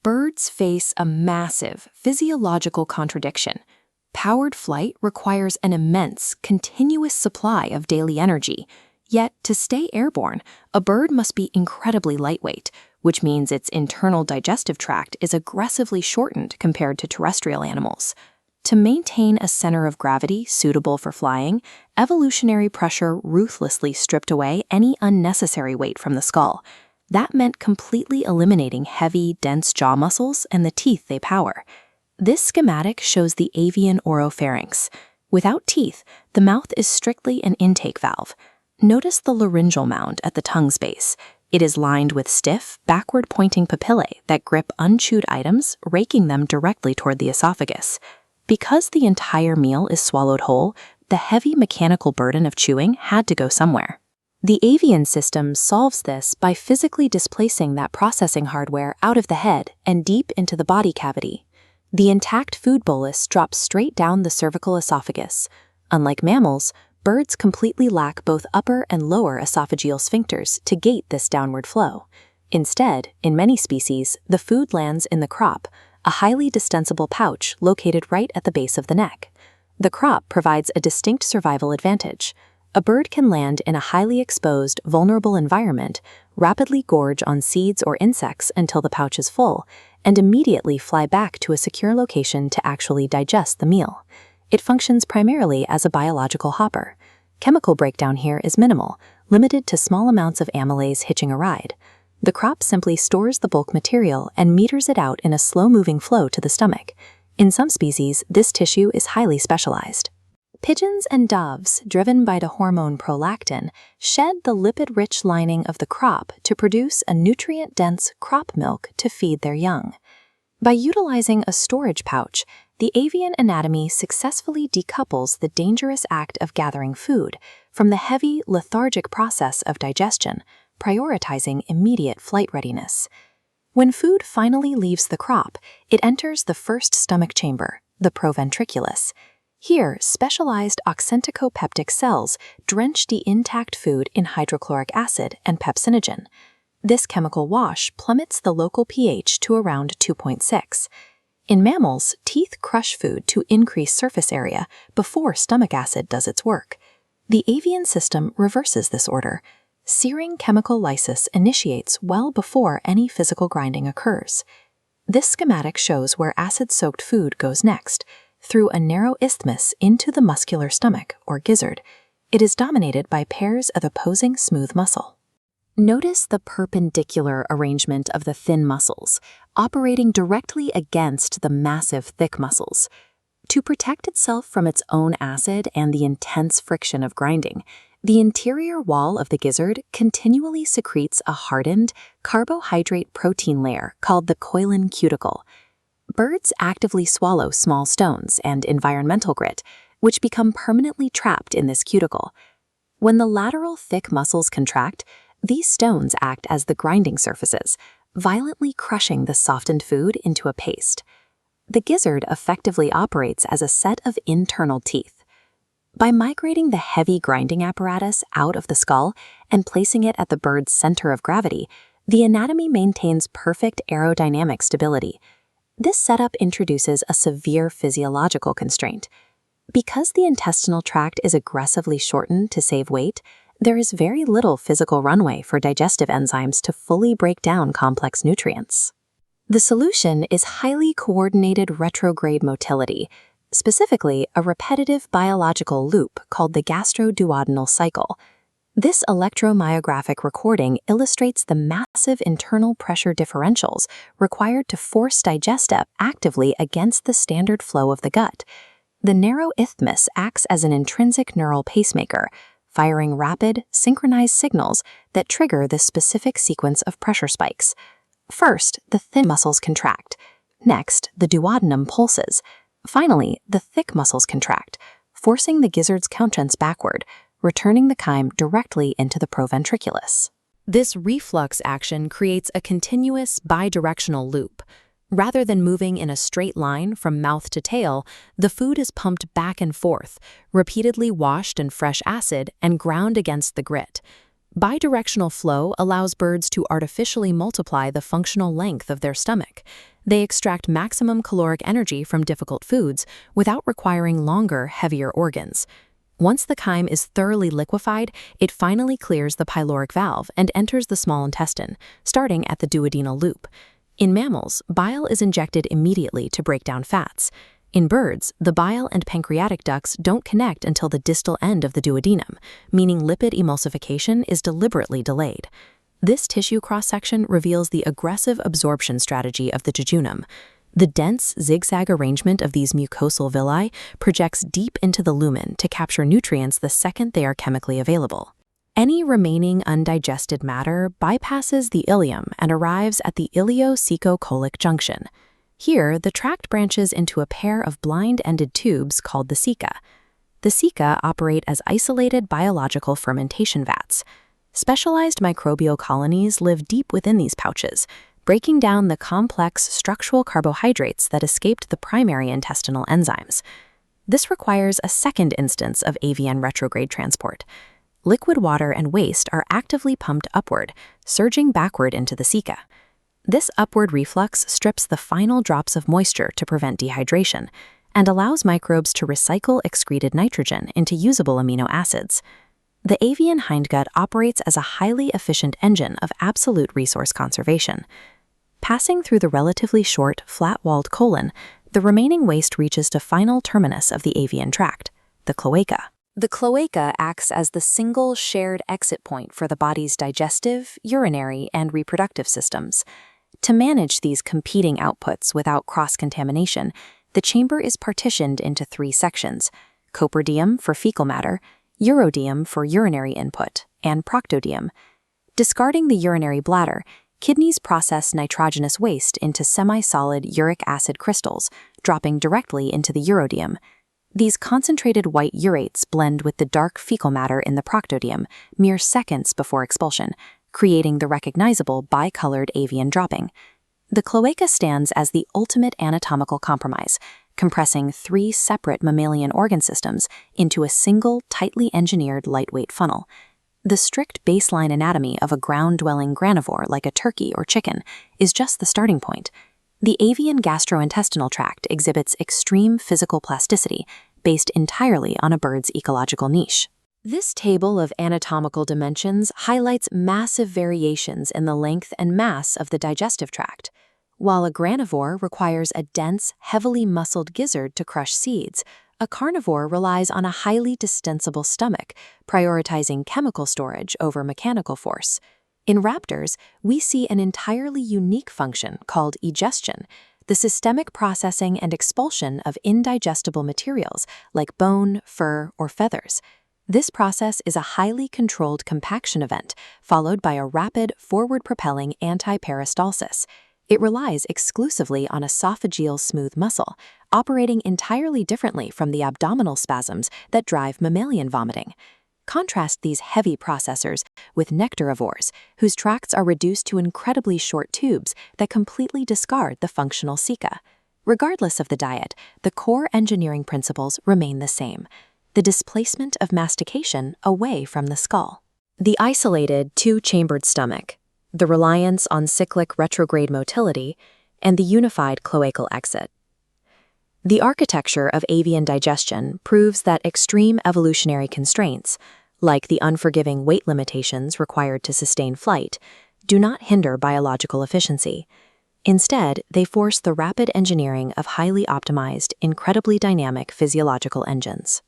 Birds face a massive physiological contradiction. Powered flight requires an immense, continuous supply of daily energy. Yet, to stay airborne, a bird must be incredibly lightweight, which means its internal digestive tract is aggressively shortened compared to terrestrial animals. To maintain a center of gravity suitable for flying, evolutionary pressure ruthlessly stripped away any unnecessary weight from the skull. That meant completely eliminating heavy, dense jaw muscles and the teeth they power. This schematic shows the avian oropharynx. Without teeth, the mouth is strictly an intake valve. Notice the laryngeal mound at the tongue's base. It is lined with stiff, backward-pointing papillae that grip unchewed items, raking them directly toward the esophagus. Because the entire meal is swallowed whole, the heavy mechanical burden of chewing had to go somewhere. The avian system solves this by physically displacing that processing hardware out of the head and deep into the body cavity. The intact food bolus drops straight down the cervical esophagus. Unlike mammals, birds completely lack both upper and lower esophageal sphincters to gate this downward flow. Instead, in many species, the food lands in the crop, a highly distensible pouch located right at the base of the neck. The crop provides a distinct survival advantage. A bird can land in a highly exposed, vulnerable environment, rapidly gorge on seeds or insects until the pouch is full, and immediately fly back to a secure location to actually digest the meal. It functions primarily as a biological hopper. Chemical breakdown here is minimal, limited to small amounts of amylase hitching a ride. The crop simply stores the bulk material and meters it out in a slow-moving flow to the stomach. In some species, this tissue is highly specialized. Pigeons and doves, driven by the hormone prolactin, shed the lipid-rich lining of the crop to produce a nutrient-dense crop milk to feed their young. By utilizing a storage pouch, the avian anatomy successfully decouples the dangerous act of gathering food from the heavy, lethargic process of digestion, prioritizing immediate flight readiness. When food finally leaves the crop, it enters the first stomach chamber, the proventriculus. Here, specialized oxenticopeptic cells drench the intact food in hydrochloric acid and pepsinogen. This chemical wash plummets the local pH to around 2.6. In mammals, teeth crush food to increase surface area before stomach acid does its work. The avian system reverses this order. Searing chemical lysis initiates well before any physical grinding occurs. This schematic shows where acid-soaked food goes next, through a narrow isthmus into the muscular stomach, or gizzard. It is dominated by pairs of opposing smooth muscle. Notice the perpendicular arrangement of the thin muscles, operating directly against the massive thick muscles. To protect itself from its own acid and the intense friction of grinding, the interior wall of the gizzard continually secretes a hardened, carbohydrate protein layer called the choline cuticle. Birds actively swallow small stones and environmental grit, which become permanently trapped in this cuticle. When the lateral thick muscles contract, these stones act as the grinding surfaces, violently crushing the softened food into a paste. The gizzard effectively operates as a set of internal teeth. By migrating the heavy grinding apparatus out of the skull and placing it at the bird's center of gravity, the anatomy maintains perfect aerodynamic stability. This setup introduces a severe physiological constraint. Because the intestinal tract is aggressively shortened to save weight, there is very little physical runway for digestive enzymes to fully break down complex nutrients. The solution is highly coordinated retrograde motility, specifically a repetitive biological loop called the gastroduodenal cycle. This electromyographic recording illustrates the massive internal pressure differentials required to force digestive actively against the standard flow of the gut. The narrow isthmus acts as an intrinsic neural pacemaker, firing rapid, synchronized signals that trigger this specific sequence of pressure spikes. First, the thin muscles contract. Next, the duodenum pulses. Finally, the thick muscles contract, forcing the gizzard's contents backward, returning the chyme directly into the proventriculus. This reflux action creates a continuous bidirectional loop. Rather than moving in a straight line from mouth to tail, the food is pumped back and forth, repeatedly washed in fresh acid and ground against the grit. Bidirectional flow allows birds to artificially multiply the functional length of their stomach. They extract maximum caloric energy from difficult foods without requiring longer, heavier organs. Once the chyme is thoroughly liquefied, it finally clears the pyloric valve and enters the small intestine, starting at the duodenal loop. In mammals, bile is injected immediately to break down fats. In birds, the bile and pancreatic ducts don't connect until the distal end of the duodenum, meaning lipid emulsification is deliberately delayed. This tissue cross-section reveals the aggressive absorption strategy of the jejunum. The dense, zigzag arrangement of these mucosal villi projects deep into the lumen to capture nutrients the second they are chemically available. Any remaining undigested matter bypasses the ileum and arrives at the ilio-cecocolic junction. Here, the tract branches into a pair of blind-ended tubes called the ceca. The ceca operate as isolated biological fermentation vats. Specialized microbial colonies live deep within these pouches, breaking down the complex structural carbohydrates that escaped the primary intestinal enzymes. This requires a second instance of avian retrograde transport. Liquid water and waste are actively pumped upward, surging backward into the ceca. This upward reflux strips the final drops of moisture to prevent dehydration and allows microbes to recycle excreted nitrogen into usable amino acids. The avian hindgut operates as a highly efficient engine of absolute resource conservation. Passing through the relatively short, flat-walled colon, the remaining waste reaches the final terminus of the avian tract, the cloaca. The cloaca acts as the single shared exit point for the body's digestive, urinary, and reproductive systems. To manage these competing outputs without cross-contamination, the chamber is partitioned into 3 sections: coprodium for fecal matter, urodium for urinary input, and proctodium. Discarding the urinary bladder, kidneys process nitrogenous waste into semi-solid uric acid crystals, dropping directly into the urodium. These concentrated white urates blend with the dark fecal matter in the proctodium mere seconds before expulsion, creating the recognizable bicolored avian dropping. The cloaca stands as the ultimate anatomical compromise, compressing 3 separate mammalian organ systems into a single, tightly engineered lightweight funnel. The strict baseline anatomy of a ground-dwelling granivore like a turkey or chicken is just the starting point. The avian gastrointestinal tract exhibits extreme physical plasticity based entirely on a bird's ecological niche. This table of anatomical dimensions highlights massive variations in the length and mass of the digestive tract. While a granivore requires a dense, heavily muscled gizzard to crush seeds, a carnivore relies on a highly distensible stomach, prioritizing chemical storage over mechanical force. In raptors, we see an entirely unique function called egestion, the systemic processing and expulsion of indigestible materials like bone, fur, or feathers. This process is a highly controlled compaction event, followed by a rapid, forward-propelling anti-peristalsis. It relies exclusively on esophageal smooth muscle, operating entirely differently from the abdominal spasms that drive mammalian vomiting. Contrast these heavy processors with nectarivores, whose tracts are reduced to incredibly short tubes that completely discard the functional ceca. Regardless of the diet, the core engineering principles remain the same: the displacement of mastication away from the skull. The isolated, 2-chambered stomach, the reliance on cyclic retrograde motility, and the unified cloacal exit. The architecture of avian digestion proves that extreme evolutionary constraints, like the unforgiving weight limitations required to sustain flight, do not hinder biological efficiency. Instead, they force the rapid engineering of highly optimized, incredibly dynamic physiological engines.